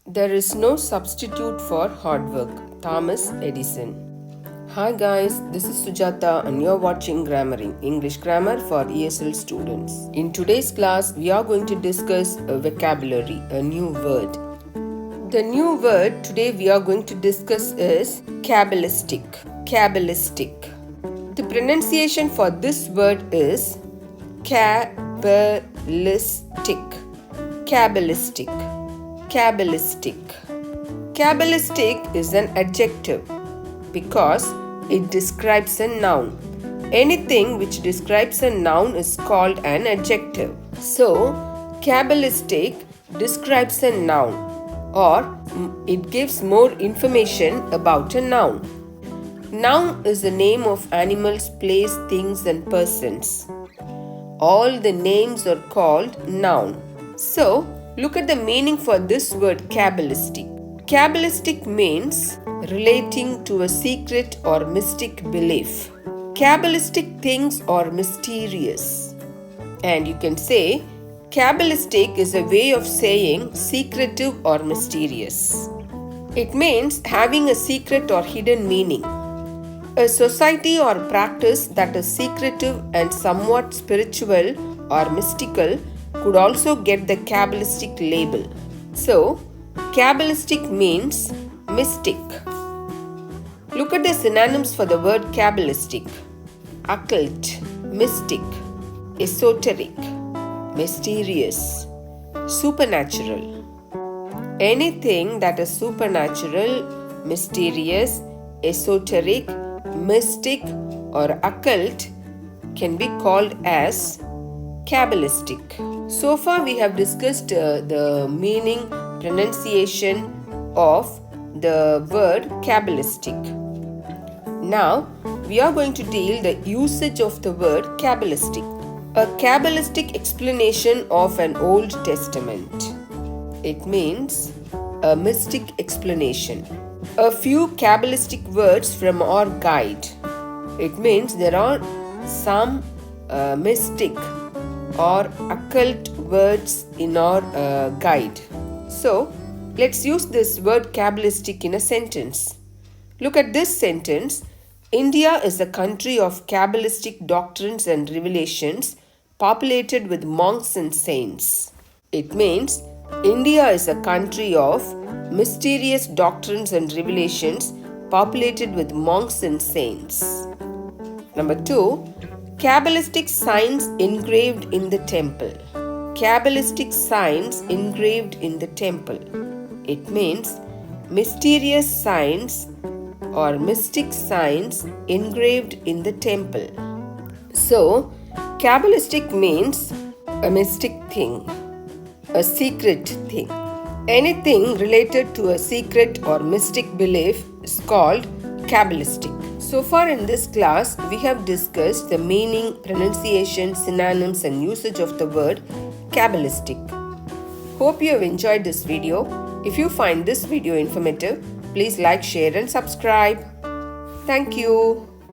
There is no substitute for hard work. Thomas Edison. Hi guys, this is Sujata and you're watching GrammarENG, English grammar for ESL students. In today's class, we are going to discuss a vocabulary, a new word. The new word today we are going to discuss is Cabalistic. Cabalistic. The pronunciation for this word is Cabalistic. Cabalistic. Cabalistic. Cabalistic is an adjective because it describes a noun. Anything which describes a noun is called an adjective. So, cabalistic describes a noun, or it gives more information about a noun. Noun is the name of animals, place, things and persons. All the names are called noun. So, look at the meaning for this word cabalistic. Cabalistic means relating to a secret or mystic belief. Cabalistic things are mysterious. And you can say, cabalistic is a way of saying secretive or mysterious. It means having a secret or hidden meaning. A society or practice that is secretive and somewhat spiritual or mystical could also get the cabalistic label. So, cabalistic means mystic. Look at the synonyms for the word cabalistic. Occult, mystic, esoteric, mysterious, supernatural. Anything that is supernatural, mysterious, esoteric, mystic or occult can be called as cabalistic. So far we have discussed the meaning, pronunciation of the word cabalistic. Now we are going to deal the usage of the word cabalistic. A cabalistic explanation of an Old Testament. It means a mystic explanation. A few cabalistic words from our guide. It means there are some mystic or occult words in our guide. So, let's use this word cabalistic in a sentence. Look at this sentence. India is a country of cabalistic doctrines and revelations populated with monks and saints. It means India is a country of mysterious doctrines and revelations populated with monks and saints. Number 2, cabalistic signs engraved in the temple. Cabalistic signs engraved in the temple. It means mysterious signs or mystic signs engraved in the temple. So, cabalistic means a mystic thing, a secret thing. Anything related to a secret or mystic belief is called cabalistic. So far in this class, we have discussed the meaning, pronunciation, synonyms and usage of the word cabalistic. Hope you have enjoyed this video. If you find this video informative, please like, share and subscribe. Thank you.